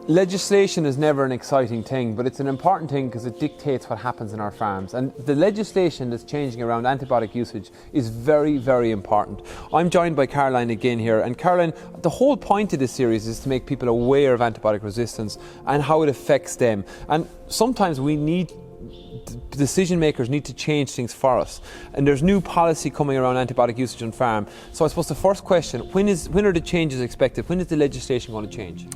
Legislation is never an exciting thing, but it's an important thing because it dictates what happens in our farms. And the legislation that's changing around antibiotic usage is very, very important. I'm joined by Caroline again here. And Caroline, the whole point of this series is to make people aware of antibiotic resistance and how it affects them. And sometimes decision makers need to change things for us. And there's new policy coming around antibiotic usage on farm. So I suppose the first question, when are the changes expected? When is the legislation going to change?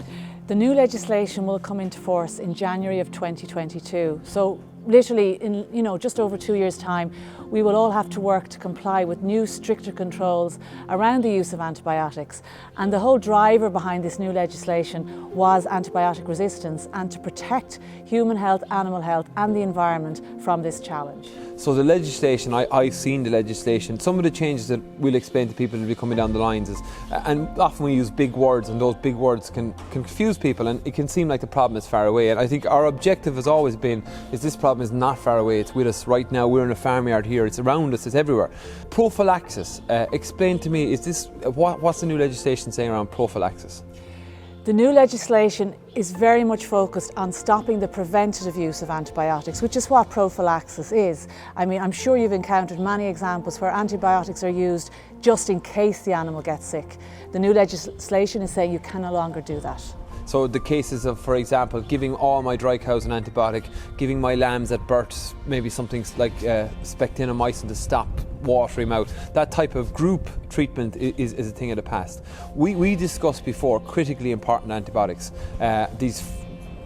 The new legislation will come into force in January of 2022. So literally in just over 2 years' time, we will all have to work to comply with new stricter controls around the use of antibiotics. And the whole driver behind this new legislation was antibiotic resistance and to protect human health, animal health and the environment from this challenge. So the legislation, I've seen the legislation. Some of the changes that we'll explain to people will be coming down the lines is, and often we use big words, and those big words can confuse people, and it can seem like the problem is far away. And I think our objective has always been, this problem is not far away, it's with us right now. We're in a farmyard here, it's around us, it's everywhere. Prophylaxis, explain to me, what's the new legislation saying around prophylaxis? The new legislation is very much focused on stopping the preventative use of antibiotics, which is what prophylaxis is. I mean, I'm sure you've encountered many examples where antibiotics are used just in case the animal gets sick. The new legislation is saying you can no longer do that. So the cases of, for example, giving all my dry cows an antibiotic, giving my lambs at birth maybe something like spectinomycin to stop watery mouth, that type of group treatment is a thing of the past. We discussed before critically important antibiotics, these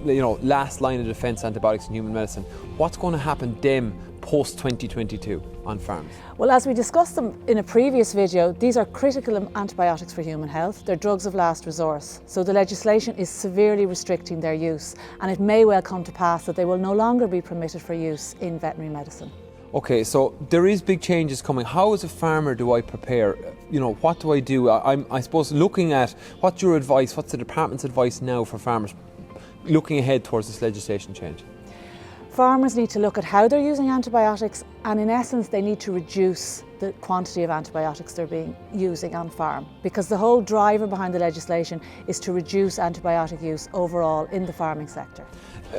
last line of defence antibiotics in human medicine. What's going to happen then post 2022 on farms? Well, as we discussed them in a previous video, these are critical antibiotics for human health. They're drugs of last resource. So the legislation is severely restricting their use, and it may well come to pass that they will no longer be permitted for use in veterinary medicine. Okay, so there is big changes coming. How as a farmer do I prepare? What do I do? I suppose looking at what's your advice, what's the department's advice now for farmers looking ahead towards this legislation change? Farmers need to look at how they're using antibiotics, and in essence they need to reduce the quantity of antibiotics they're using on farm, because the whole driver behind the legislation is to reduce antibiotic use overall in the farming sector.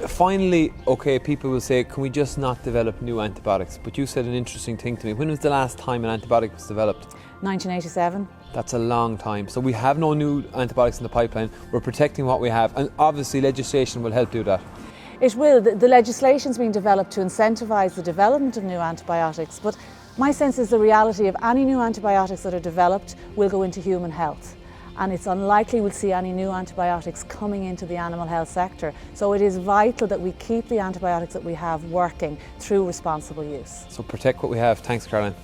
Finally, okay, people will say, can we just not develop new antibiotics? But you said an interesting thing to me. When was the last time an antibiotic was developed? 1987. That's a long time. So we have no new antibiotics in the pipeline. We're protecting what we have, and obviously legislation will help do that. It will. The legislation's being developed to incentivise the development of new antibiotics, but my sense is the reality of any new antibiotics that are developed will go into human health, and it's unlikely we'll see any new antibiotics coming into the animal health sector. So it is vital that we keep the antibiotics that we have working through responsible use. So protect what we have. Thanks, Caroline.